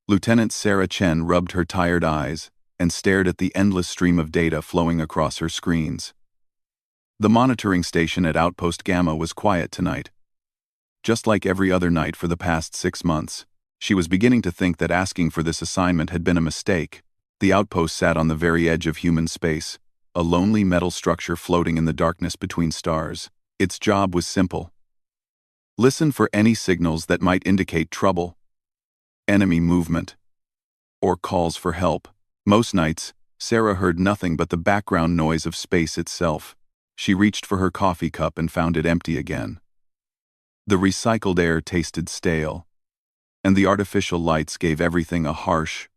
Lieutenant Sarah Chen rubbed her tired eyes and stared at the endless stream of data flowing across her screens. The monitoring station at Outpost Gamma was quiet tonight. Just like every other night for the past 6 months, she was beginning to think that asking for this assignment had been a mistake. The outpost sat on the very edge of human space, a lonely metal structure floating in the darkness between stars. Its job was simple. Listen for any signals that might indicate trouble, enemy movement, or calls for help. Most nights, Sarah heard nothing but the background noise of space itself. She reached for her coffee cup and found it empty again. The recycled air tasted stale, and the artificial lights gave everything a harsh,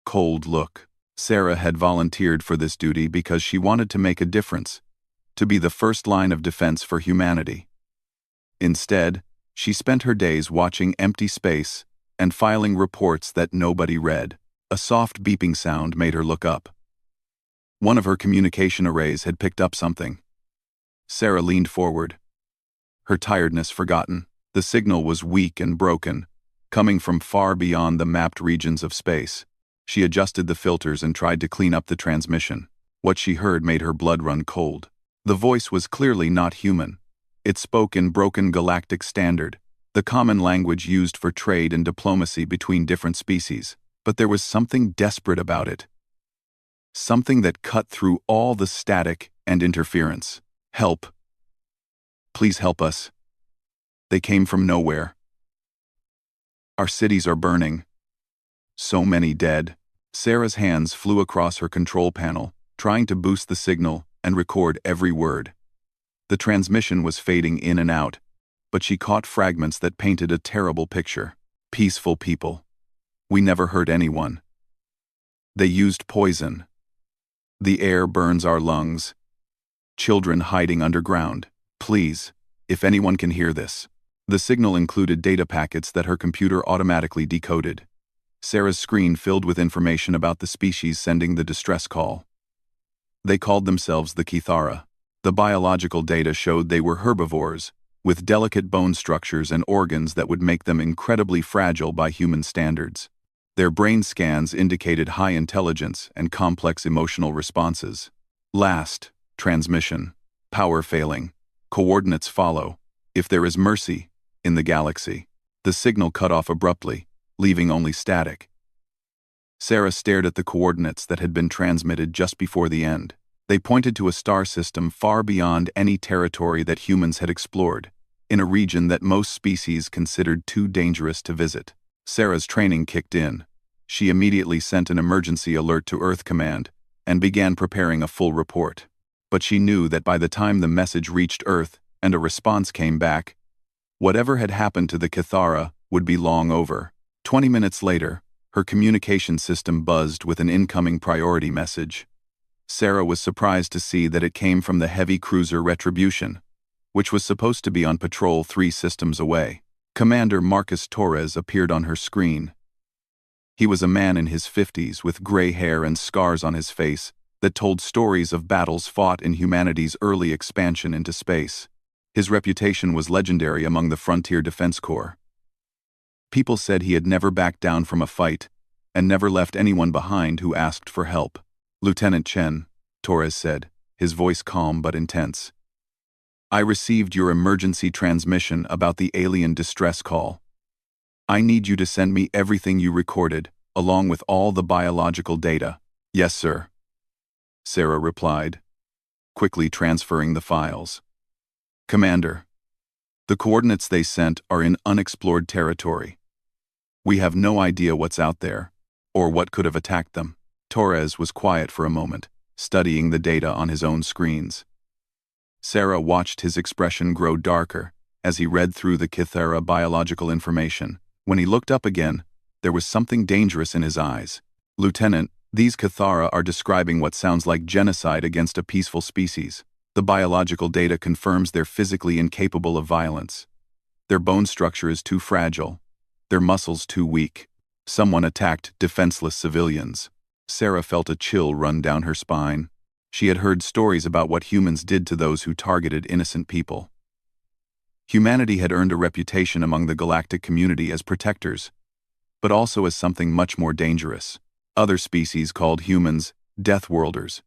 cold look. Sarah had volunteered for this duty because she wanted to make a difference, to be the first line of defense for humanity. Instead, she spent her days watching empty space and filing reports that nobody read. A soft beeping sound made her look up. One of her communication arrays had picked up something. Sarah leaned forward, her tiredness forgotten. The signal was weak and broken, coming from far beyond the mapped regions of space. She adjusted the filters and tried to clean up the transmission. What she heard made her blood run cold. The voice was clearly not human. It spoke in broken galactic standard, the common language used for trade and diplomacy between different species. But there was something desperate about it. Something that cut through all the static and interference. Help. Please help us. They came from nowhere. Our cities are burning. So many dead. Sarah's hands flew across her control panel, trying to boost the signal and record every word. The transmission was fading in and out, but she caught fragments that painted a terrible picture. Peaceful people. We never hurt anyone. They used poison. The air burns our lungs. Children hiding underground. Please, if anyone can hear this. The signal included data packets that her computer automatically decoded. Sarah's screen filled with information about the species sending the distress call. They called themselves the Kithara. The biological data showed they were herbivores, with delicate bone structures and organs that would make them incredibly fragile by human standards. Their brain scans indicated high intelligence and complex emotional responses. Last, transmission. Power failing. Coordinates follow. If there is mercy in the galaxy. The signal cut off abruptly, leaving only static. Sarah stared at the coordinates that had been transmitted just before the end. They pointed to a star system far beyond any territory that humans had explored, in a region that most species considered too dangerous to visit. Sarah's training kicked in. She immediately sent an emergency alert to Earth Command and began preparing a full report. But she knew that by the time the message reached Earth and a response came back, whatever had happened to the Kithara would be long over. 20 minutes later, her communication system buzzed with an incoming priority message. Sarah was surprised to see that it came from the heavy cruiser Retribution, which was supposed to be on patrol 3 systems away. Commander Marcus Torres appeared on her screen. He was a man in his 50s with gray hair and scars on his face that told stories of battles fought in humanity's early expansion into space. His reputation was legendary among the Frontier Defense Corps. People said he had never backed down from a fight and never left anyone behind who asked for help. Lieutenant Chen, Torres said, his voice calm but intense. I received your emergency transmission about the alien distress call. I need you to send me everything you recorded, along with all the biological data. Yes, sir. Sarah replied, quickly transferring the files. Commander, the coordinates they sent are in unexplored territory. We have no idea what's out there, or what could have attacked them. Torres was quiet for a moment, studying the data on his own screens. Sarah watched his expression grow darker as he read through the Kithara biological information. When he looked up again, there was something dangerous in his eyes. Lieutenant, these Kithara are describing what sounds like genocide against a peaceful species. The biological data confirms they're physically incapable of violence. Their bone structure is too fragile, their muscles too weak. Someone attacked defenseless civilians. Sarah felt a chill run down her spine. She had heard stories about what humans did to those who targeted innocent people. Humanity had earned a reputation among the galactic community as protectors, but also as something much more dangerous. Other species called humans Deathworlders,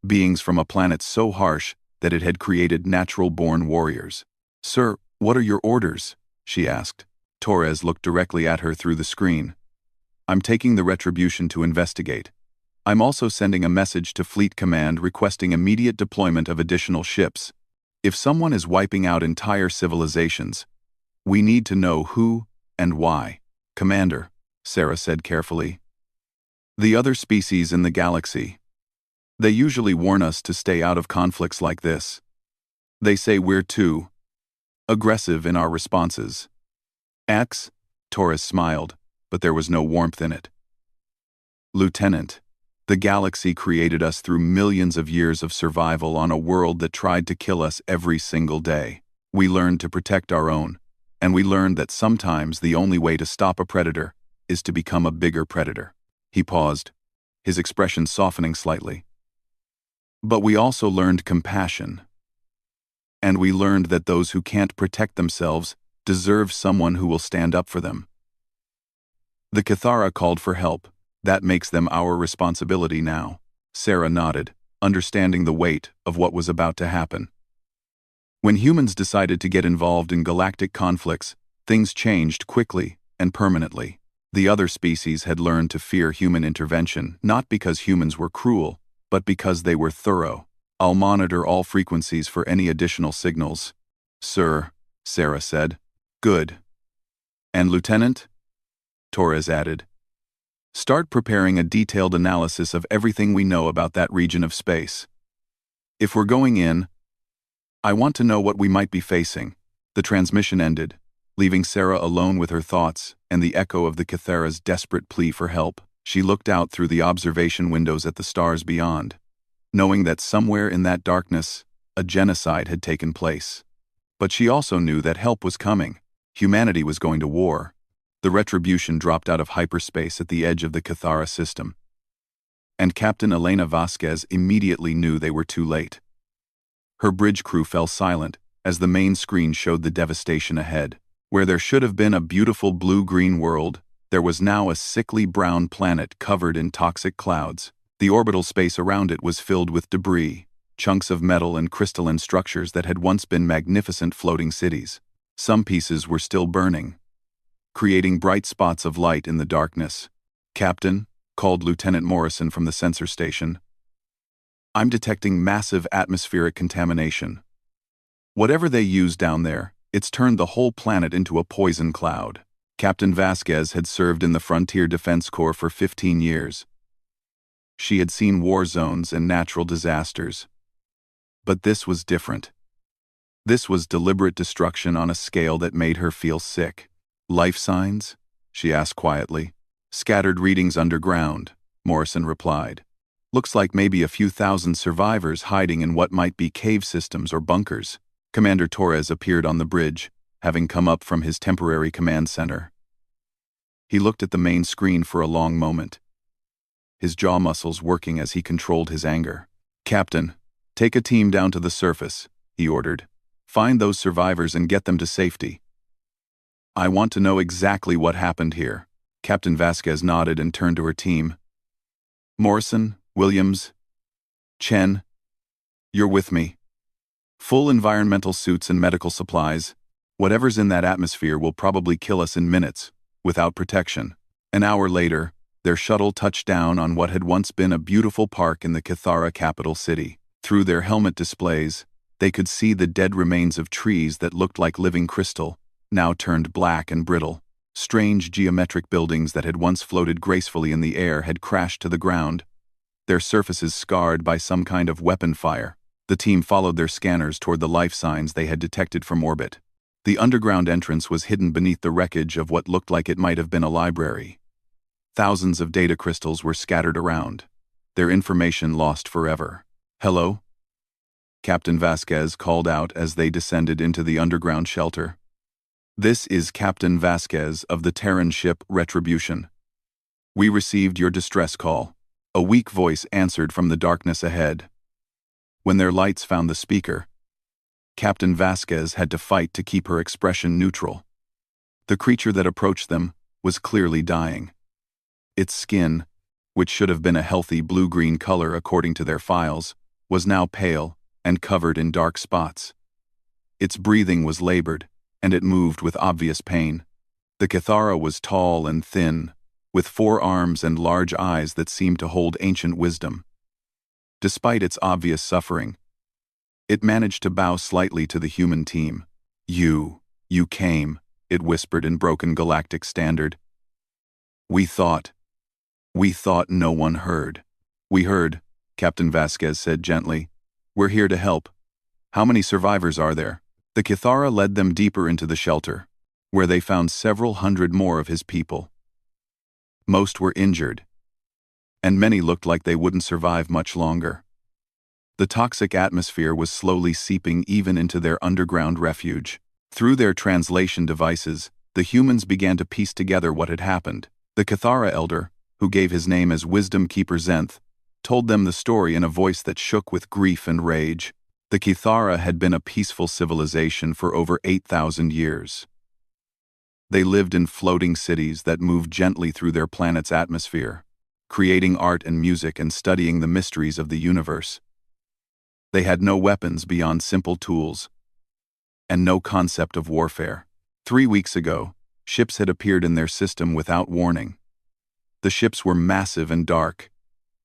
beings from a planet so harsh that it had created natural-born warriors. "Sir, what are your orders?" she asked. Torres looked directly at her through the screen. "I'm taking the Retribution to investigate. I'm also sending a message to Fleet Command requesting immediate deployment of additional ships. If someone is wiping out entire civilizations, we need to know who and why." "Commander," Sarah said carefully. "The other species in the galaxy. They usually warn us to stay out of conflicts like this. They say we're too aggressive in our responses." "X?" Torres smiled, but there was no warmth in it. "Lieutenant, the galaxy created us through millions of years of survival on a world that tried to kill us every single day. We learned to protect our own, and we learned that sometimes the only way to stop a predator is to become a bigger predator." He paused, his expression softening slightly. "But we also learned compassion. And we learned that those who can't protect themselves deserve someone who will stand up for them. The Cathara called for help. That makes them our responsibility now." Sarah nodded, understanding the weight of what was about to happen. When humans decided to get involved in galactic conflicts, things changed quickly and permanently. The other species had learned to fear human intervention, not because humans were cruel, but because they were thorough. "I'll monitor all frequencies for any additional signals." "Sir," Sarah said. "Good. And Lieutenant?" Torres added. "Start preparing a detailed analysis of everything we know about that region of space. If we're going in, I want to know what we might be facing." The transmission ended, leaving Sarah alone with her thoughts and the echo of the Cathara's desperate plea for help. She looked out through the observation windows at the stars beyond, knowing that somewhere in that darkness, a genocide had taken place. But she also knew that help was coming. Humanity was going to war. The Retribution dropped out of hyperspace at the edge of the Cathara system. And Captain Elena Vasquez immediately knew they were too late. Her bridge crew fell silent as the main screen showed the devastation ahead. Where there should have been a beautiful blue-green world, there was now a sickly brown planet covered in toxic clouds. The orbital space around it was filled with debris, chunks of metal and crystalline structures that had once been magnificent floating cities. Some pieces were still burning, creating bright spots of light in the darkness. "Captain," called Lieutenant Morrison from the sensor station, "I'm detecting massive atmospheric contamination. Whatever they use down there, it's turned the whole planet into a poison cloud." Captain Vasquez had served in the Frontier Defense Corps for 15 years. She had seen war zones and natural disasters. But this was different. This was deliberate destruction on a scale that made her feel sick. "Life signs?" she asked quietly. "Scattered readings underground," Morrison replied. "Looks like maybe a few thousand survivors hiding in what might be cave systems or bunkers." Commander Torres appeared on the bridge, having come up from his temporary command center. He looked at the main screen for a long moment, his jaw muscles working as he controlled his anger. "Captain, take a team down to the surface," he ordered. "Find those survivors and get them to safety. I want to know exactly what happened here." Captain Vasquez nodded and turned to her team. "Morrison, Williams, Chen, you're with me. Full environmental suits and medical supplies. Whatever's in that atmosphere will probably kill us in minutes, without protection." An hour later, their shuttle touched down on what had once been a beautiful park in the Cathara capital city. Through their helmet displays, they could see the dead remains of trees that looked like living crystal, now turned black and brittle. Strange geometric buildings that had once floated gracefully in the air had crashed to the ground, their surfaces scarred by some kind of weapon fire. The team followed their scanners toward the life signs they had detected from orbit. The underground entrance was hidden beneath the wreckage of what looked like it might have been a library. Thousands of data crystals were scattered around, their information lost forever. "Hello?" Captain Vasquez called out as they descended into the underground shelter. "This is Captain Vasquez of the Terran ship Retribution. We received your distress call." A weak voice answered from the darkness ahead. When their lights found the speaker, Captain Vasquez had to fight to keep her expression neutral. The creature that approached them was clearly dying. Its skin, which should have been a healthy blue-green color according to their files, was now pale and covered in dark spots. Its breathing was labored, and it moved with obvious pain. The Kithara was tall and thin, with 4 arms and large eyes that seemed to hold ancient wisdom. Despite its obvious suffering, it managed to bow slightly to the human team. You came," it whispered in broken galactic standard. We thought no one heard." "We heard," Captain Vasquez said gently. "We're here to help. How many survivors are there?" The Kithara led them deeper into the shelter, where they found several hundred more of his people. Most were injured, and many looked like they wouldn't survive much longer. The toxic atmosphere was slowly seeping even into their underground refuge. Through their translation devices, the humans began to piece together what had happened. The Kithara elder, who gave his name as Wisdom Keeper Zenth, told them the story in a voice that shook with grief and rage. The Kithara had been a peaceful civilization for over 8,000 years. They lived in floating cities that moved gently through their planet's atmosphere, creating art and music and studying the mysteries of the universe. They had no weapons beyond simple tools, and no concept of warfare. 3 weeks ago, ships had appeared in their system without warning. The ships were massive and dark,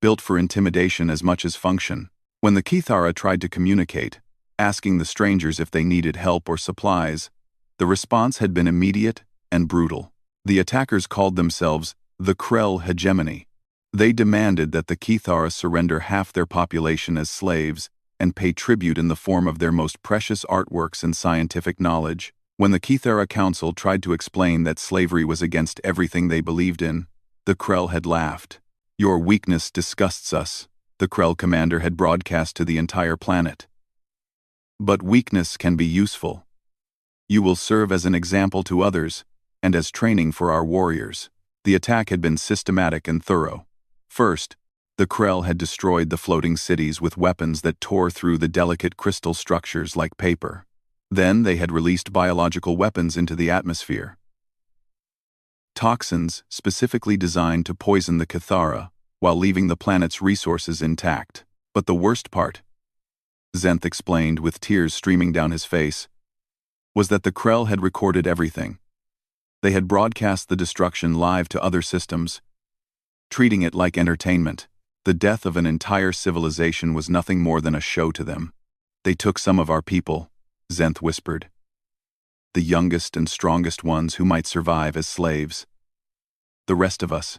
built for intimidation as much as function. When the Kithara tried to communicate, asking the strangers if they needed help or supplies, the response had been immediate and brutal. The attackers called themselves the Krell Hegemony. They demanded that the Kithara surrender half their population as slaves and pay tribute in the form of their most precious artworks and scientific knowledge. When the Kithara Council tried to explain that slavery was against everything they believed in, the Krell had laughed. "Your weakness disgusts us," the Krell commander had broadcast to the entire planet. "But weakness can be useful. You will serve as an example to others, and as training for our warriors." The attack had been systematic and thorough. First, the Krell had destroyed the floating cities with weapons that tore through the delicate crystal structures like paper. Then they had released biological weapons into the atmosphere. Toxins specifically designed to poison the Kithara while leaving the planet's resources intact. But the worst part, Zenth explained with tears streaming down his face, was that the Krell had recorded everything. They had broadcast the destruction live to other systems, treating it like entertainment. The death of an entire civilization was nothing more than a show to them. "They took some of our people," Zenth whispered. "The youngest and strongest ones who might survive as slaves. The rest of us,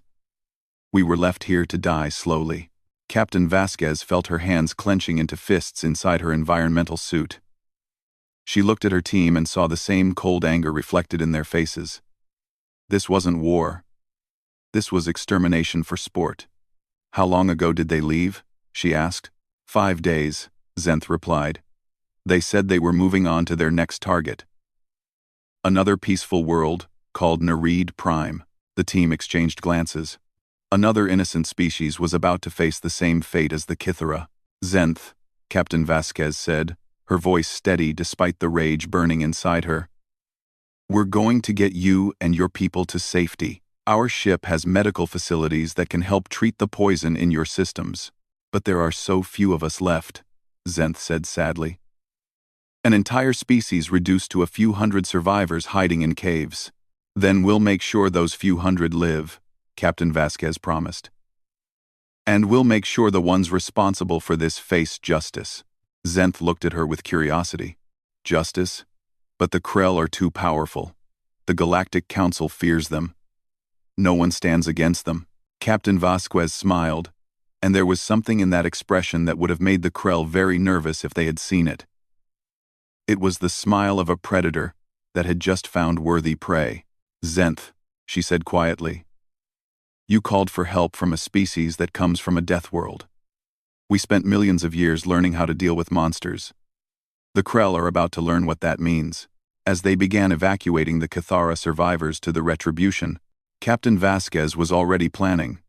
we were left here to die slowly." Captain Vasquez felt her hands clenching into fists inside her environmental suit. She looked at her team and saw the same cold anger reflected in their faces. This wasn't war. This was extermination for sport. "How long ago did they leave?" she asked. 5 days, Zenth replied. "They said they were moving on to their next target. Another peaceful world, called Nereid Prime." The team exchanged glances. Another innocent species was about to face the same fate as the Kithara. "Zenth," Captain Vasquez said, her voice steady despite the rage burning inside her. "We're going to get you and your people to safety. Our ship has medical facilities that can help treat the poison in your systems. But there are so few of us left," Zenth said sadly. "An entire species reduced to a few hundred survivors hiding in caves. Then we'll make sure those few hundred live," Captain Vasquez promised. "And we'll make sure the ones responsible for this face justice." Zenth looked at her with curiosity. "Justice? But the Krell are too powerful. The Galactic Council fears them. No one stands against them." Captain Vasquez smiled, and there was something in that expression that would have made the Krell very nervous if they had seen it. It was the smile of a predator that had just found worthy prey. "Zenth," she said quietly, "you called for help from a species that comes from a death world. We spent millions of years learning how to deal with monsters. The Krell are about to learn what that means." As they began evacuating the Kithara survivors to the Retribution, Captain Vasquez was already planning.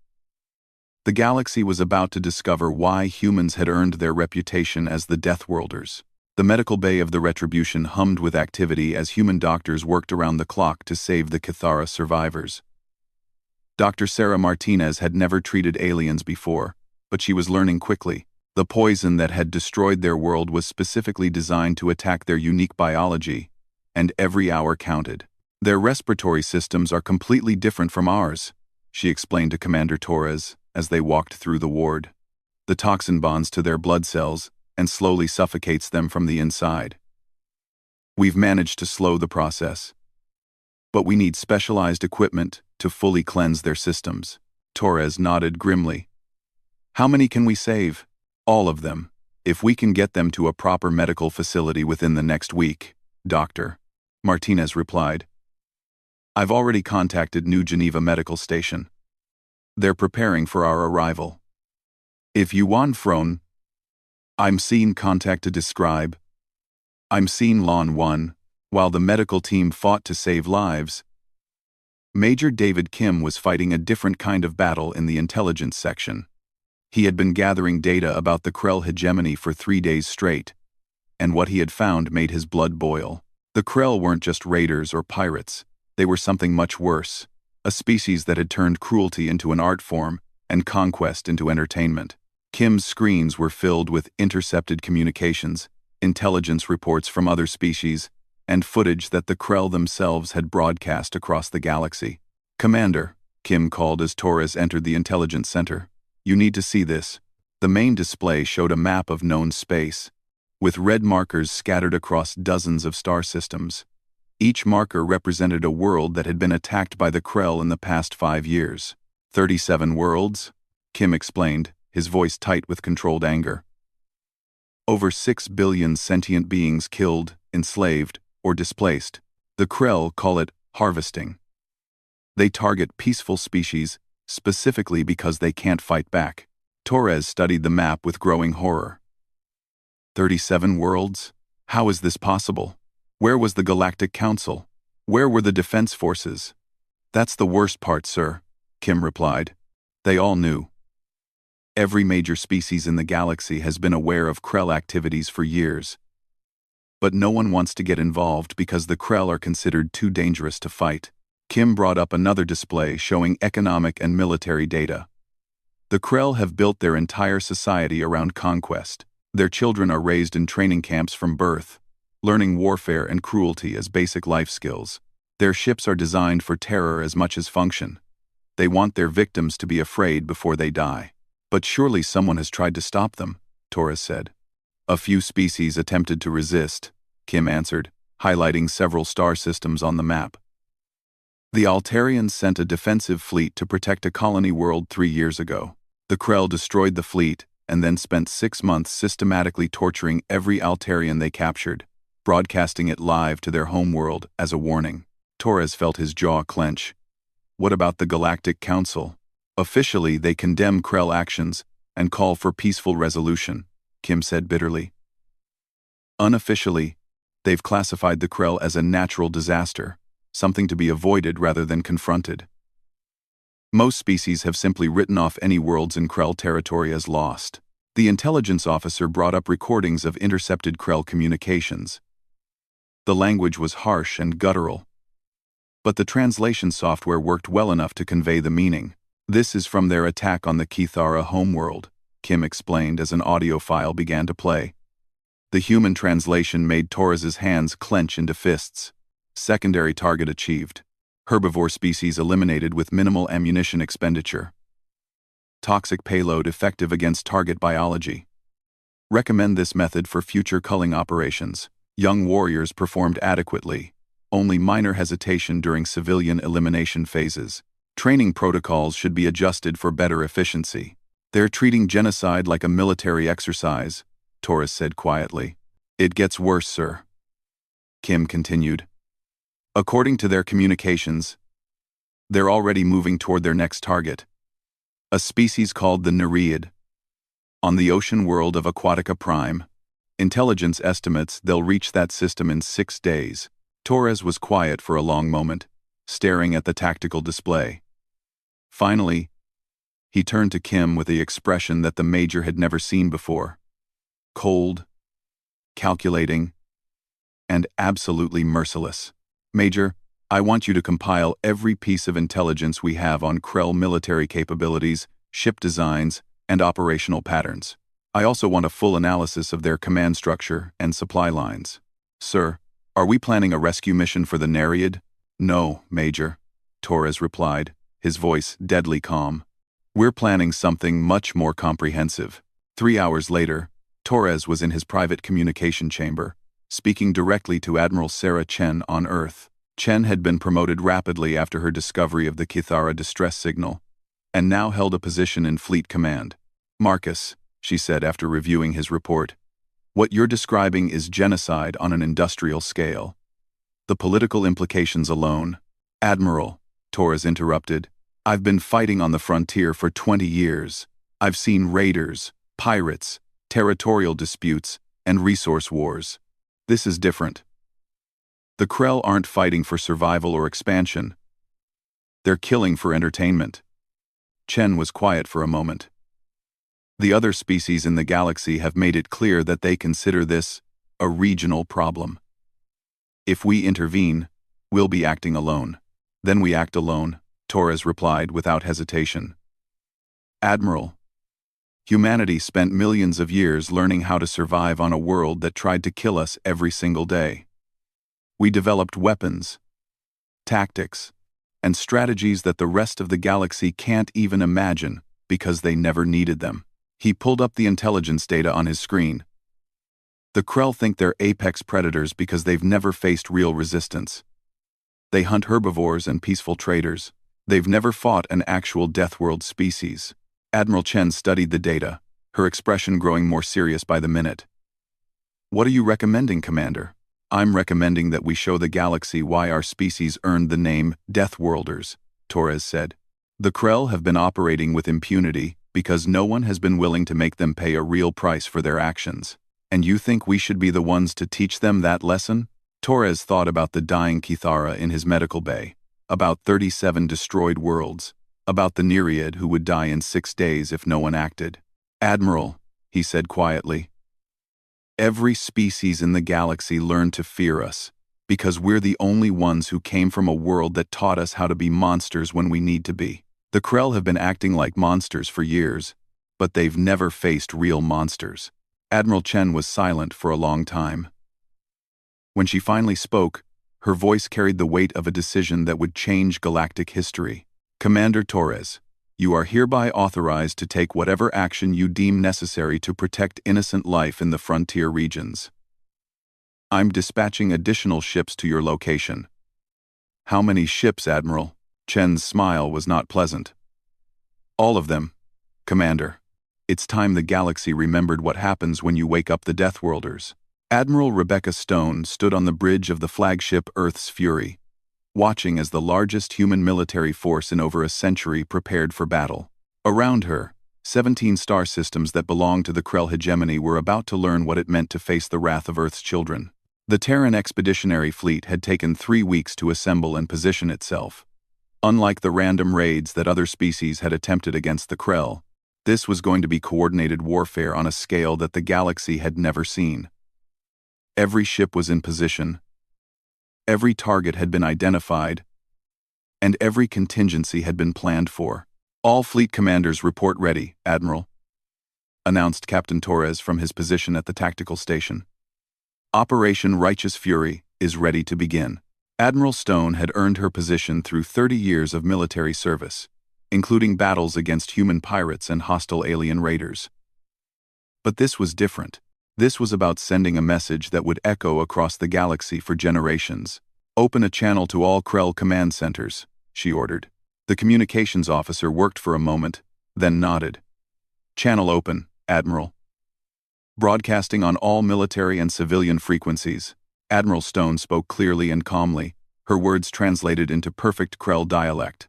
The galaxy was about to discover why humans had earned their reputation as the Deathworlders. The medical bay of the Retribution hummed with activity as human doctors worked around the clock to save the Kithara survivors. Dr. Sarah Martinez had never treated aliens before, but she was learning quickly. The poison that had destroyed their world was specifically designed to attack their unique biology, and every hour counted. Their respiratory systems are completely different from ours, she explained to Commander Torres as they walked through the ward. The toxin bonds to their blood cells and slowly suffocates them from the inside. We've managed to slow the process, but we need specialized equipment to fully cleanse their systems. Torres nodded grimly. How many can we save? All of them, if we can get them to a proper medical facility within the next week, Doctor, Martinez replied. I've already contacted New Geneva Medical Station. They're preparing for our arrival. If Yuan Fron, I'm seen contact to describe. I'm seen Lon 1, while the medical team fought to save lives. Major David Kim was fighting a different kind of battle in the intelligence section. He had been gathering data about the Krell hegemony for 3 days straight, and what he had found made his blood boil. The Krell weren't just raiders or pirates, they were something much worse, a species that had turned cruelty into an art form and conquest into entertainment. Kim's screens were filled with intercepted communications, intelligence reports from other species, and footage that the Krell themselves had broadcast across the galaxy. Commander, Kim called as Torres entered the intelligence center. You need to see this. The main display showed a map of known space, with red markers scattered across dozens of star systems. Each marker represented a world that had been attacked by the Krell in the past 5 years. 37 worlds, Kim explained, his voice tight with controlled anger. Over 6 billion sentient beings killed, enslaved, or displaced. The Krell call it harvesting. They target peaceful species, specifically because they can't fight back. Torres studied the map with growing horror. 37 worlds? How is this possible? Where was the Galactic Council? Where were the defense forces? That's the worst part, sir, Kim replied. They all knew. Every major species in the galaxy has been aware of Krell activities for years. But no one wants to get involved because the Krell are considered too dangerous to fight. Kim brought up another display showing economic and military data. The Krell have built their entire society around conquest. Their children are raised in training camps from birth, learning warfare and cruelty as basic life skills. Their ships are designed for terror as much as function. They want their victims to be afraid before they die. But surely someone has tried to stop them, Torres said. A few species attempted to resist, Kim answered, highlighting several star systems on the map. The Altarians sent a defensive fleet to protect a colony world 3 years ago. The Krell destroyed the fleet and then spent 6 months systematically torturing every Altarian they captured, broadcasting it live to their homeworld as a warning. Torres felt his jaw clench. What about the Galactic Council? Officially, they condemn Krell actions and call for peaceful resolution, Kim said bitterly. Unofficially, they've classified the Krell as a natural disaster, something to be avoided rather than confronted. Most species have simply written off any worlds in Krell territory as lost. The intelligence officer brought up recordings of intercepted Krell communications. The language was harsh and guttural, but the translation software worked well enough to convey the meaning. This is from their attack on the Kithara homeworld, Kim explained as an audio file began to play. The human translation made Torres's hands clench into fists. Secondary target achieved. Herbivore species eliminated with minimal ammunition expenditure. Toxic payload effective against target biology. Recommend this method for future culling operations. Young warriors performed adequately. Only minor hesitation during civilian elimination phases. Training protocols should be adjusted for better efficiency. They're treating genocide like a military exercise, Torres said quietly. It gets worse, sir, Kim continued. According to their communications, they're already moving toward their next target, a species called the Nereid. On the ocean world of Aquatica Prime, intelligence estimates they'll reach that system in 6 days. Torres was quiet for a long moment, staring at the tactical display. Finally, he turned to Kim with the expression that the Major had never seen before. Cold, calculating, and absolutely merciless. Major, I want you to compile every piece of intelligence we have on Krell military capabilities, ship designs, and operational patterns. I also want a full analysis of their command structure and supply lines. Sir, are we planning a rescue mission for the Nereid? No, Major, Torres replied, his voice deadly calm. We're planning something much more comprehensive. 3 hours later, Torres was in his private communication chamber, speaking directly to Admiral Sarah Chen on Earth. Chen had been promoted rapidly after her discovery of the Kithara distress signal, and now held a position in Fleet Command. Marcus, she said after reviewing his report, what you're describing is genocide on an industrial scale. The political implications alone. Admiral, Torres interrupted, I've been fighting on the frontier for 20 years. I've seen raiders, pirates, territorial disputes, and resource wars. This is different. The Krell aren't fighting for survival or expansion. They're killing for entertainment. Chen was quiet for a moment. The other species in the galaxy have made it clear that they consider this a regional problem. If we intervene, we'll be acting alone. Then we act alone, Torres replied without hesitation. Admiral, humanity spent millions of years learning how to survive on a world that tried to kill us every single day. We developed weapons, tactics, and strategies that the rest of the galaxy can't even imagine because they never needed them. He pulled up the intelligence data on his screen. The Krell think they're apex predators because they've never faced real resistance. They hunt herbivores and peaceful traders. They've never fought an actual Deathworld species. Admiral Chen studied the data, her expression growing more serious by the minute. What are you recommending, Commander? I'm recommending that we show the galaxy why our species earned the name Deathworlders, Torres said. The Krell have been operating with impunity because no one has been willing to make them pay a real price for their actions. And you think we should be the ones to teach them that lesson? Torres thought about the dying Kithara in his medical bay, about 37 destroyed worlds, about the Nereid who would die in 6 days if no one acted. Admiral, he said quietly, every species in the galaxy learned to fear us, because we're the only ones who came from a world that taught us how to be monsters when we need to be. The Krell have been acting like monsters for years, but they've never faced real monsters. Admiral Chen was silent for a long time. When she finally spoke, her voice carried the weight of a decision that would change galactic history. Commander Torres, you are hereby authorized to take whatever action you deem necessary to protect innocent life in the frontier regions. I'm dispatching additional ships to your location. How many ships, Admiral? Chen's smile was not pleasant. All of them, Commander. It's time the galaxy remembered what happens when you wake up the Deathworlders. Admiral Rebecca Stone stood on the bridge of the flagship Earth's Fury, watching as the largest human military force in over a century prepared for battle. Around her, 17 star systems that belonged to the Krell hegemony were about to learn what it meant to face the wrath of Earth's children. The Terran Expeditionary Fleet had taken 3 weeks to assemble and position itself. Unlike the random raids that other species had attempted against the Krell, this was going to be coordinated warfare on a scale that the galaxy had never seen. Every ship was in position, every target had been identified, and every contingency had been planned for. All fleet commanders report ready, Admiral, announced Captain Torres from his position at the tactical station. Operation Righteous Fury is ready to begin. Admiral Stone had earned her position through 30 years of military service, including battles against human pirates and hostile alien raiders. But this was different. This was about sending a message that would echo across the galaxy for generations. Open a channel to all Krell command centers, she ordered. The communications officer worked for a moment, then nodded. Channel open, Admiral. Broadcasting on all military and civilian frequencies, Admiral Stone spoke clearly and calmly, her words translated into perfect Krell dialect.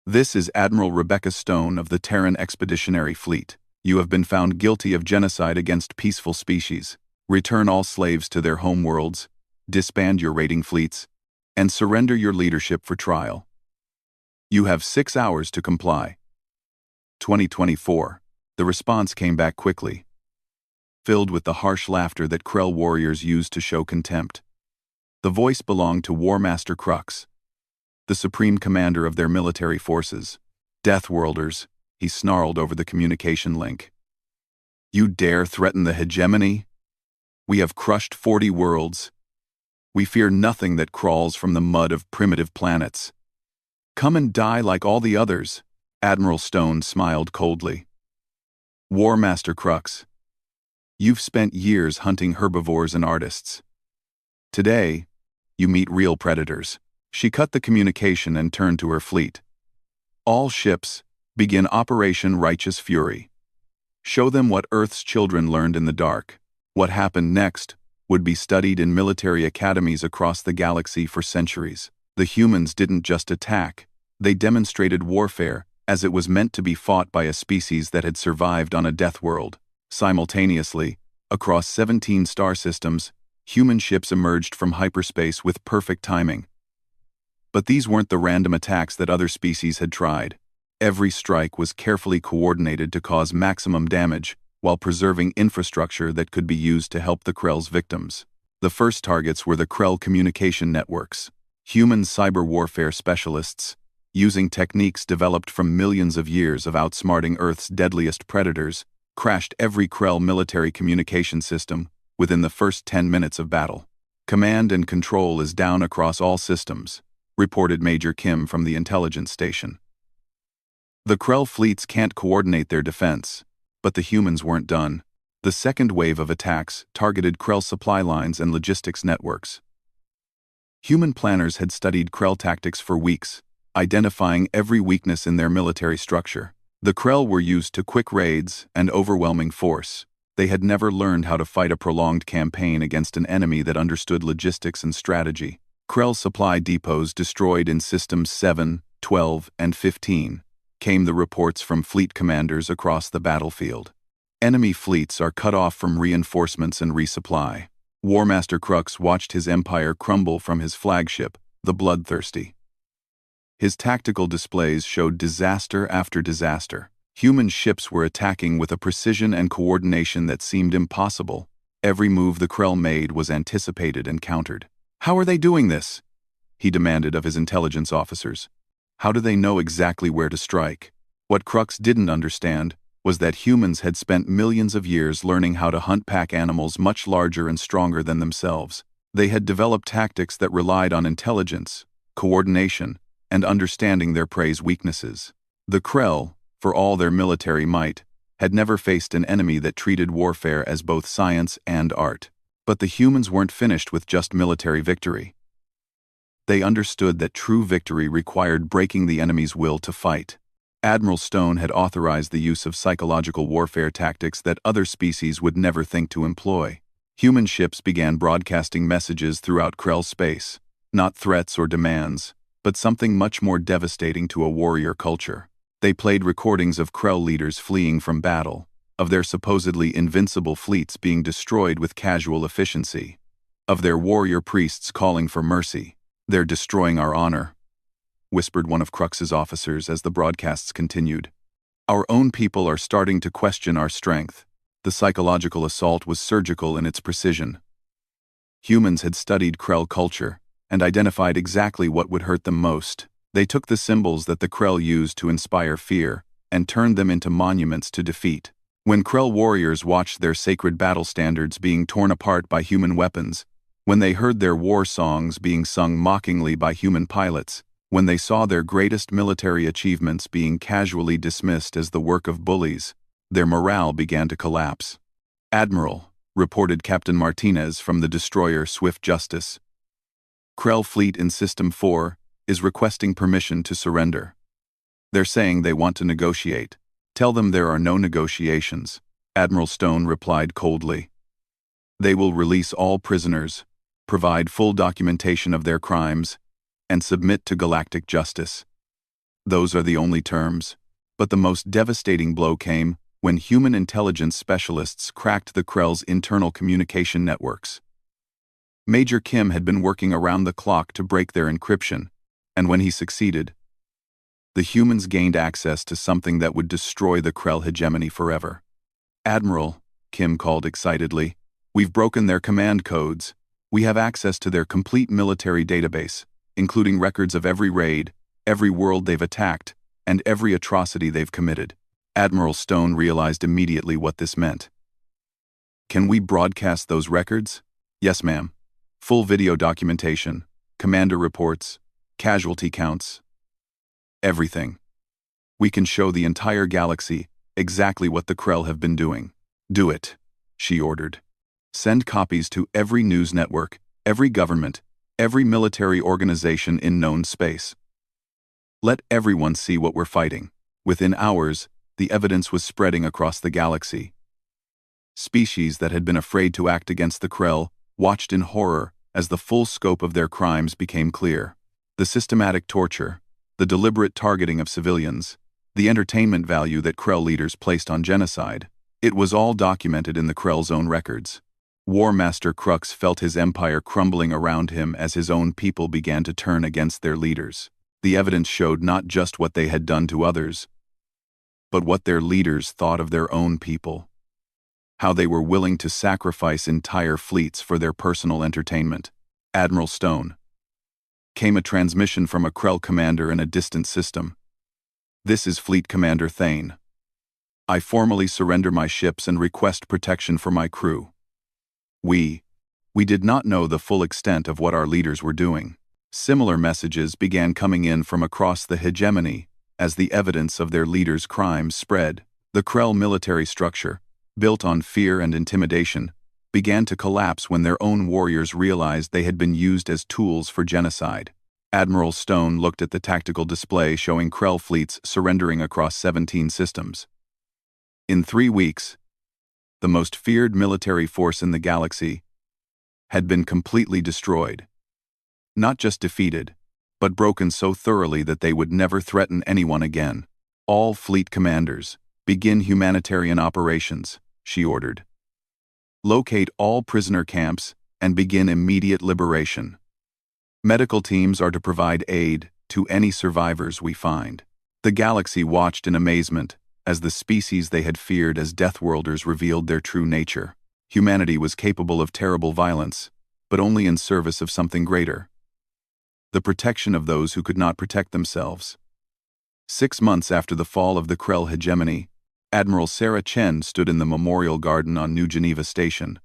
This is Admiral Rebecca Stone of the Terran Expeditionary Fleet. You have been found guilty of genocide against peaceful species. Return all slaves to their home worlds, disband your raiding fleets, and surrender your leadership for trial. You have 6 hours to comply. 2024. The response came back quickly, filled with the harsh laughter that Krell warriors used to show contempt. The voice belonged to War Master Crux, the supreme commander of their military forces. Deathworlders, he snarled over the communication link. You dare threaten the hegemony? We have crushed 40 worlds. We fear nothing that crawls from the mud of primitive planets. Come and die like all the others, Admiral Stone smiled coldly. War Master Crux, you've spent years hunting herbivores and artists. Today, you meet real predators. She cut the communication and turned to her fleet. All ships, begin Operation Righteous Fury. Show them what Earth's children learned in the dark. What happened next would be studied in military academies across the galaxy for centuries. The humans didn't just attack, they demonstrated warfare as it was meant to be fought by a species that had survived on a death world. Simultaneously, across 17 star systems, human ships emerged from hyperspace with perfect timing. But these weren't the random attacks that other species had tried. Every strike was carefully coordinated to cause maximum damage, while preserving infrastructure that could be used to help the Krell's victims. The first targets were the Krell communication networks, human cyber warfare specialists, using techniques developed from millions of years of outsmarting Earth's deadliest predators, crashed every Krell military communication system within the first 10 minutes of battle. Command and control is down across all systems, reported Major Kim from the intelligence station. The Krell fleets can't coordinate their defense, but the humans weren't done. The second wave of attacks targeted Krell supply lines and logistics networks. Human planners had studied Krell tactics for weeks, identifying every weakness in their military structure. The Krell were used to quick raids and overwhelming force. They had never learned how to fight a prolonged campaign against an enemy that understood logistics and strategy. Krell supply depots destroyed in Systems 7, 12, and 15, came the reports from fleet commanders across the battlefield. Enemy fleets are cut off from reinforcements and resupply. War Master Crux watched his empire crumble from his flagship, the Bloodthirsty. His tactical displays showed disaster after disaster. Human ships were attacking with a precision and coordination that seemed impossible. Every move the Krell made was anticipated and countered. How are they doing this? He demanded of his intelligence officers. How do they know exactly where to strike? What Crux didn't understand was that humans had spent millions of years learning how to hunt pack animals much larger and stronger than themselves. They had developed tactics that relied on intelligence, coordination, and understanding their prey's weaknesses. The Krell, for all their military might, had never faced an enemy that treated warfare as both science and art. But the humans weren't finished with just military victory. They understood that true victory required breaking the enemy's will to fight. Admiral Stone had authorized the use of psychological warfare tactics that other species would never think to employ. Human ships began broadcasting messages throughout Krell space, not threats or demands, but something much more devastating to a warrior culture. They played recordings of Krell leaders fleeing from battle, of their supposedly invincible fleets being destroyed with casual efficiency, of their warrior priests calling for mercy. They're destroying our honor, whispered one of Crux's officers as the broadcasts continued. Our own people are starting to question our strength. The psychological assault was surgical in its precision. Humans had studied Krell culture and identified exactly what would hurt them most. They took the symbols that the Krell used to inspire fear and turned them into monuments to defeat. When Krell warriors watched their sacred battle standards being torn apart by human weapons, when they heard their war songs being sung mockingly by human pilots, when they saw their greatest military achievements being casually dismissed as the work of bullies, their morale began to collapse. Admiral, reported Captain Martinez from the destroyer Swift Justice. Krell fleet in System 4 is requesting permission to surrender. They're saying they want to negotiate. Tell them there are no negotiations, Admiral Stone replied coldly. They will release all prisoners, provide full documentation of their crimes, and submit to galactic justice. Those are the only terms, but the most devastating blow came when human intelligence specialists cracked the Krell's internal communication networks. Major Kim had been working around the clock to break their encryption, and when he succeeded, the humans gained access to something that would destroy the Krell hegemony forever. Admiral, Kim called excitedly, we've broken their command codes. We have access to their complete military database, including records of every raid, every world they've attacked, and every atrocity they've committed. Admiral Stone realized immediately what this meant. Can we broadcast those records? Yes, ma'am. Full video documentation, commander reports, casualty counts. Everything. We can show the entire galaxy exactly what the Krell have been doing. Do it, she ordered. Send copies to every news network, every government, every military organization in known space. Let everyone see what we're fighting. Within hours, the evidence was spreading across the galaxy. Species that had been afraid to act against the Krell watched in horror as the full scope of their crimes became clear. The systematic torture, the deliberate targeting of civilians, the entertainment value that Krell leaders placed on genocide, it was all documented in the Krell's own records. War Master Crux felt his empire crumbling around him as his own people began to turn against their leaders. The evidence showed not just what they had done to others, but what their leaders thought of their own people. How they were willing to sacrifice entire fleets for their personal entertainment. Admiral Stone. Came a transmission from a Krell commander in a distant system. This is Fleet Commander Thane. I formally surrender my ships and request protection for my crew. We did not know the full extent of what our leaders were doing. Similar messages began coming in from across the hegemony as the evidence of their leaders' crimes spread. The Krell military structure, built on fear and intimidation, began to collapse when their own warriors realized they had been used as tools for genocide. Admiral Stone looked at the tactical display showing Krell fleets surrendering across 17 systems. In 3 weeks, the most feared military force in the galaxy had been completely destroyed. Not just defeated, but broken so thoroughly that they would never threaten anyone again. All fleet commanders, begin humanitarian operations, she ordered. Locate all prisoner camps and begin immediate liberation. Medical teams are to provide aid to any survivors we find. The galaxy watched in amazement as the species they had feared as Deathworlders revealed their true nature. Humanity was capable of terrible violence, but only in service of something greater. The protection of those who could not protect themselves. 6 months after the fall of the Krell hegemony, Admiral Sarah Chen stood in the Memorial Garden on New Geneva Station,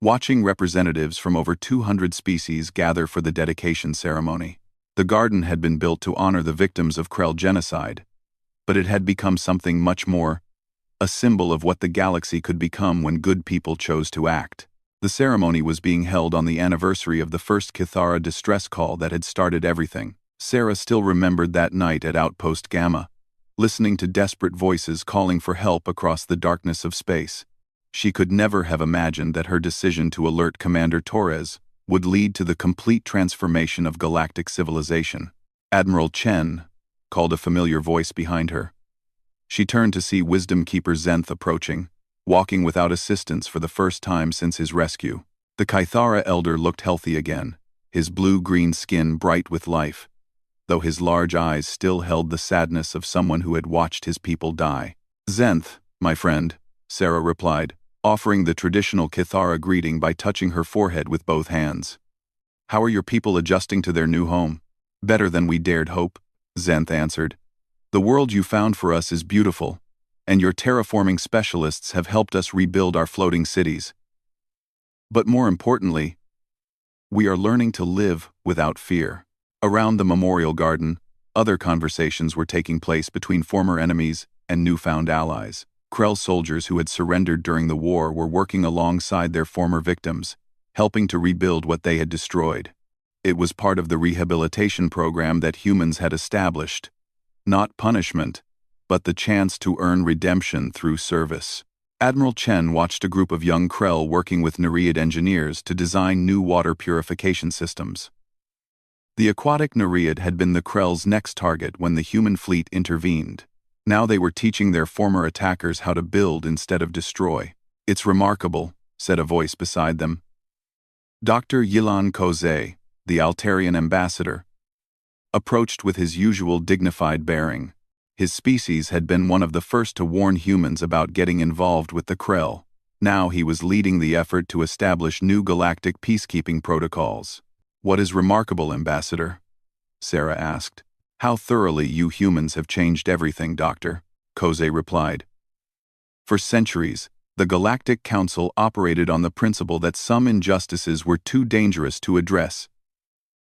watching representatives from over 200 species gather for the dedication ceremony. The garden had been built to honor the victims of Krell genocide, but it had become something much more, a symbol of what the galaxy could become when good people chose to act. The ceremony was being held on the anniversary of the first Kithara distress call that had started everything. Sarah still remembered that night at Outpost Gamma, listening to desperate voices calling for help across the darkness of space. She could never have imagined that her decision to alert Commander Torres would lead to the complete transformation of galactic civilization. Admiral Chen called a familiar voice behind her. She turned to see Wisdom Keeper Zenth approaching, walking without assistance for the first time since his rescue. The Kythara elder looked healthy again, his blue-green skin bright with life, though his large eyes still held the sadness of someone who had watched his people die. Zenth, my friend, Sarah replied, offering the traditional Kythara greeting by touching her forehead with both hands. How are your people adjusting to their new home? Better than we dared hope, Zenth answered. The world you found for us is beautiful, and your terraforming specialists have helped us rebuild our floating cities. But more importantly, we are learning to live without fear. Around the memorial garden, other conversations were taking place between former enemies and newfound allies. Krell soldiers who had surrendered during the war were working alongside their former victims, helping to rebuild what they had destroyed. It was part of the rehabilitation program that humans had established. Not punishment, but the chance to earn redemption through service. Admiral Chen watched a group of young Krell working with Nereid engineers to design new water purification systems. The aquatic Nereid had been the Krell's next target when the human fleet intervened. Now they were teaching their former attackers how to build instead of destroy. It's remarkable, said a voice beside them. Dr. Yilan Koze, the Altarian ambassador, approached with his usual dignified bearing. His species had been one of the first to warn humans about getting involved with the Krell. Now he was leading the effort to establish new galactic peacekeeping protocols. "What is remarkable, Ambassador?" Sarah asked. "How thoroughly you humans have changed everything, Doctor," Kose replied. "For centuries, the Galactic Council operated on the principle that some injustices were too dangerous to address.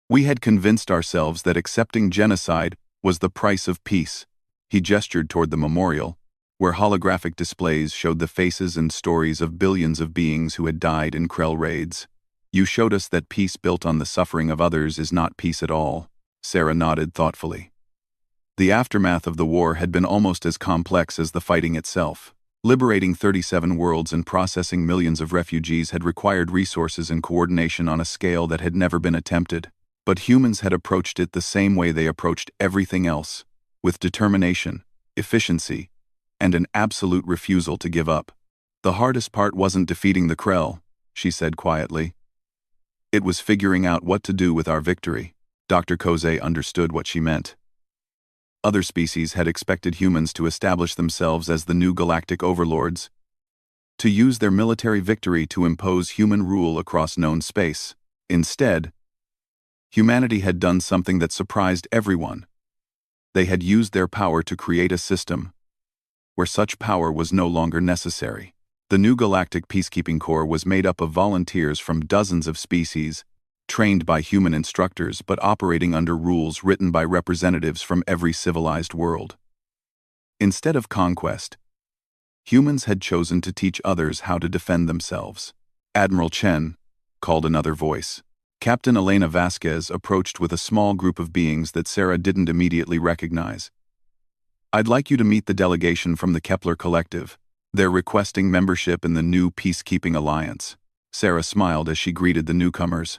We had convinced ourselves that accepting genocide was the price of peace." He gestured toward the memorial, where holographic displays showed the faces and stories of billions of beings who had died in Krell raids. "You showed us that peace built on the suffering of others is not peace at all." Sarah nodded thoughtfully. The aftermath of the war had been almost as complex as the fighting itself. Liberating 37 worlds and processing millions of refugees had required resources and coordination on a scale that had never been attempted. But humans had approached it the same way they approached everything else, with determination, efficiency, and an absolute refusal to give up. "The hardest part wasn't defeating the Krell," she said quietly. "It was figuring out what to do with our victory." Dr. Kose understood what she meant. Other species had expected humans to establish themselves as the new galactic overlords, to use their military victory to impose human rule across known space. Instead, humanity had done something that surprised everyone. They had used their power to create a system where such power was no longer necessary. The new Galactic Peacekeeping Corps was made up of volunteers from dozens of species, trained by human instructors but operating under rules written by representatives from every civilized world. Instead of conquest, humans had chosen to teach others how to defend themselves. "Admiral Chen," called another voice. Captain Elena Vasquez approached with a small group of beings that Sarah didn't immediately recognize. "I'd like you to meet the delegation from the Kepler Collective. They're requesting membership in the new Peacekeeping Alliance." Sarah smiled as she greeted the newcomers.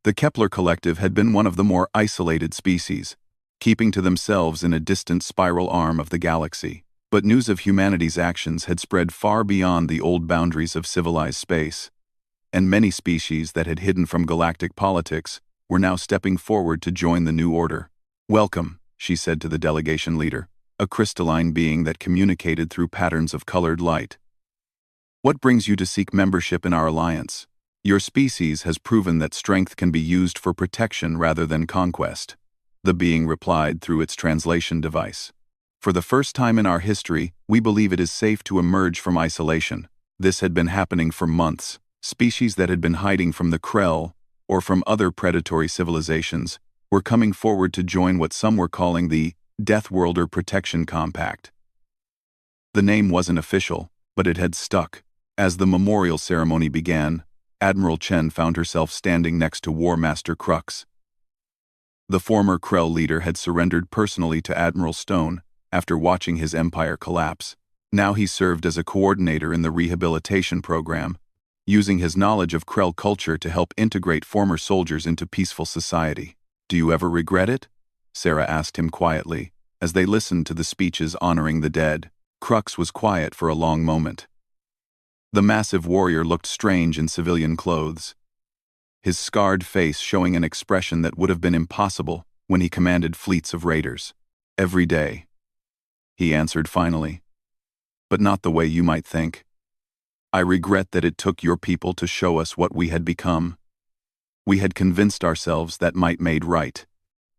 The Kepler Collective had been one of the more isolated species, keeping to themselves in a distant spiral arm of the galaxy. But news of humanity's actions had spread far beyond the old boundaries of civilized space, and many species that had hidden from galactic politics were now stepping forward to join the new order. "Welcome," she said to the delegation leader, a crystalline being that communicated through patterns of colored light. "What brings you to seek membership in our alliance? Your species has proven that strength can be used for protection rather than conquest." The being replied through its translation device. "For the first time in our history, we believe it is safe to emerge from isolation." This had been happening for months. Species that had been hiding from the Krell, or from other predatory civilizations, were coming forward to join what some were calling the Death Worlder Protection Compact. The name wasn't official, but it had stuck. As the memorial ceremony began, Admiral Chen found herself standing next to War Master Crux. The former Krell leader had surrendered personally to Admiral Stone after watching his empire collapse. Now he served as a coordinator in the rehabilitation program, using his knowledge of Krell culture to help integrate former soldiers into peaceful society. "Do you ever regret it?" Sarah asked him quietly, as they listened to the speeches honoring the dead. Crux was quiet for a long moment. The massive warrior looked strange in civilian clothes, his scarred face showing an expression that would have been impossible when he commanded fleets of raiders. "Every day," he answered finally. "But not the way you might think. I regret that it took your people to show us what we had become. We had convinced ourselves that might made right,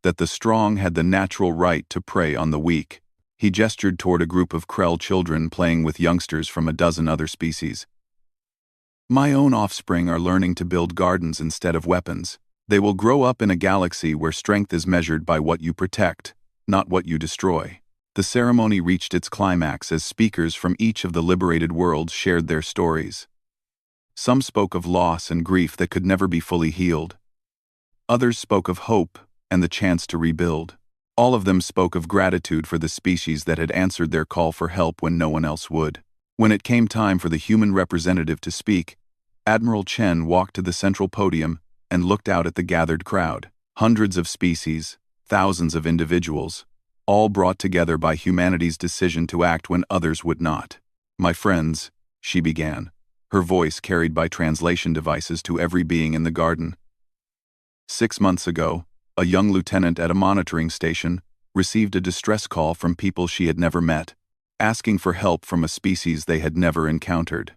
that the strong had the natural right to prey on the weak." He gestured toward a group of Krell children playing with youngsters from a dozen other species. "My own offspring are learning to build gardens instead of weapons. They will grow up in a galaxy where strength is measured by what you protect, not what you destroy." The ceremony reached its climax as speakers from each of the liberated worlds shared their stories. Some spoke of loss and grief that could never be fully healed. Others spoke of hope and the chance to rebuild. All of them spoke of gratitude for the species that had answered their call for help when no one else would. When it came time for the human representative to speak, Admiral Chen walked to the central podium and looked out at the gathered crowd. Hundreds of species, thousands of individuals, all brought together by humanity's decision to act when others would not. "My friends," she began, her voice carried by translation devices to every being in the garden. 6 months ago, a young lieutenant at a monitoring station received a distress call from people she had never met. asking for help from a species they had never encountered.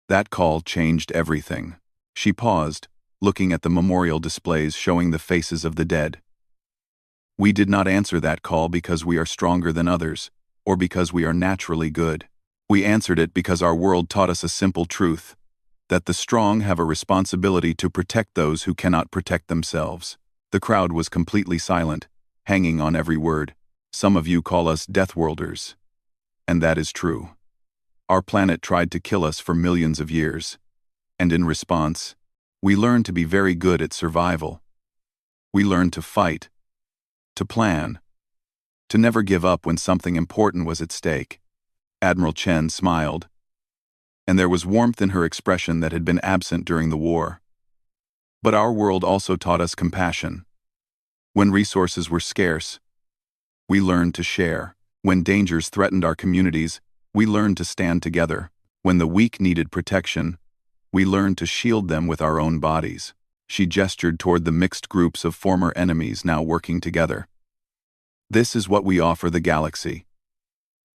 That call changed everything. She paused, looking at the memorial displays showing the faces of the dead. We did not answer that call because we are stronger than others, or because we are naturally good. We answered it because our world taught us a simple truth, that the strong have a responsibility to protect those who cannot protect themselves. The crowd was completely silent, hanging on every word. Some of you call us Deathworlders. And that is true. Our planet tried to kill us for millions of years. And in response, we learned to be very good at survival. We learned to fight, to plan, to never give up when something important was at stake. Admiral Chen smiled, and there was warmth in her expression that had been absent during the war. But our world also taught us compassion. When resources were scarce, we learned to share. When dangers threatened our communities, we learned to stand together. When the weak needed protection, we learned to shield them with our own bodies. She gestured toward the mixed groups of former enemies now working together. This is what we offer the galaxy.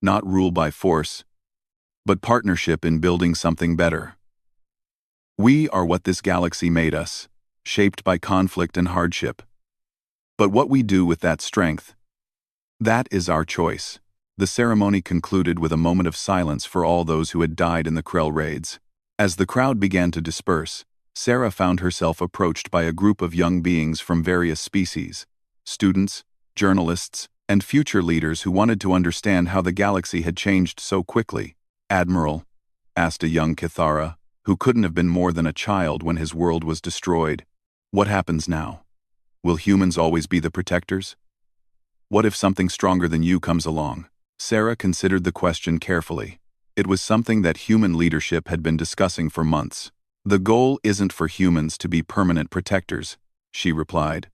Not rule by force, but partnership in building something better. We are what this galaxy made us, shaped by conflict and hardship. But what we do with that strength, that is our choice. The ceremony concluded with a moment of silence for all those who had died in the Krell raids. As the crowd began to disperse, Sarah found herself approached by a group of young beings from various species, students, journalists, and future leaders who wanted to understand how the galaxy had changed so quickly. "Admiral," asked a young Kithara, who couldn't have been more than a child when his world was destroyed, "what happens now? Will humans always be the protectors? What if something stronger than you comes along?" Sarah considered the question carefully. It was something that human leadership had been discussing for months. "The goal isn't for humans to be permanent protectors," she replied.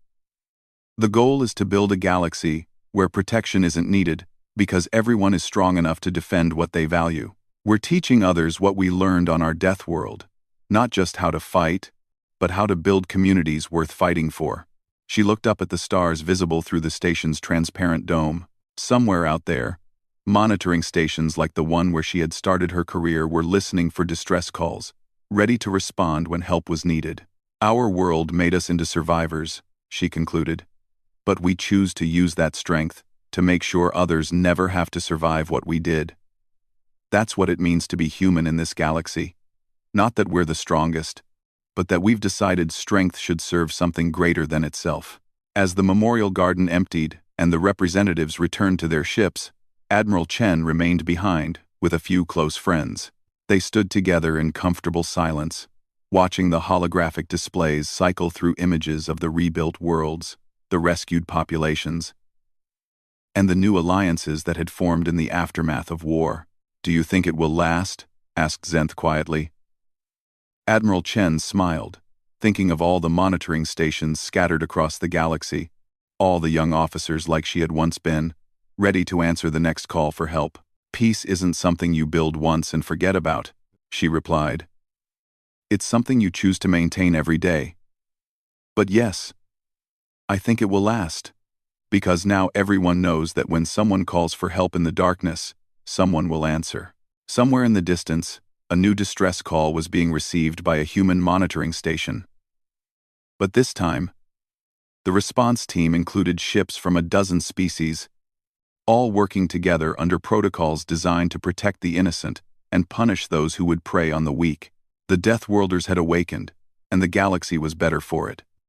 "The goal is to build a galaxy where protection isn't needed because everyone is strong enough to defend what they value. We're teaching others what we learned on our death world, not just how to fight, but how to build communities worth fighting for." She looked up at the stars visible through the station's transparent dome. Somewhere out there, monitoring stations like the one where she had started her career were listening for distress calls, ready to respond when help was needed. "Our world made us into survivors," she concluded, "but we choose to use that strength to make sure others never have to survive what we did. That's what it means to be human in this galaxy. Not that we're the strongest, but that we've decided strength should serve something greater than itself." As the memorial garden emptied and the representatives returned to their ships, Admiral Chen remained behind with a few close friends. They stood together in comfortable silence, watching the holographic displays cycle through images of the rebuilt worlds, the rescued populations, and the new alliances that had formed in the aftermath of war. "Do you think it will last?" asked Zenth quietly. Admiral Chen smiled, thinking of all the monitoring stations scattered across the galaxy, all the young officers like she had once been, ready to answer the next call for help. "Peace isn't something you build once and forget about," she replied. "It's something you choose to maintain every day. But yes, I think it will last, because now everyone knows that when someone calls for help in the darkness, someone will answer." Somewhere in the distance, a new distress call was being received by a human monitoring station. But this time, the response team included ships from a dozen species, all working together under protocols designed to protect the innocent and punish those who would prey on the weak. The Deathworlders had awakened, and the galaxy was better for it.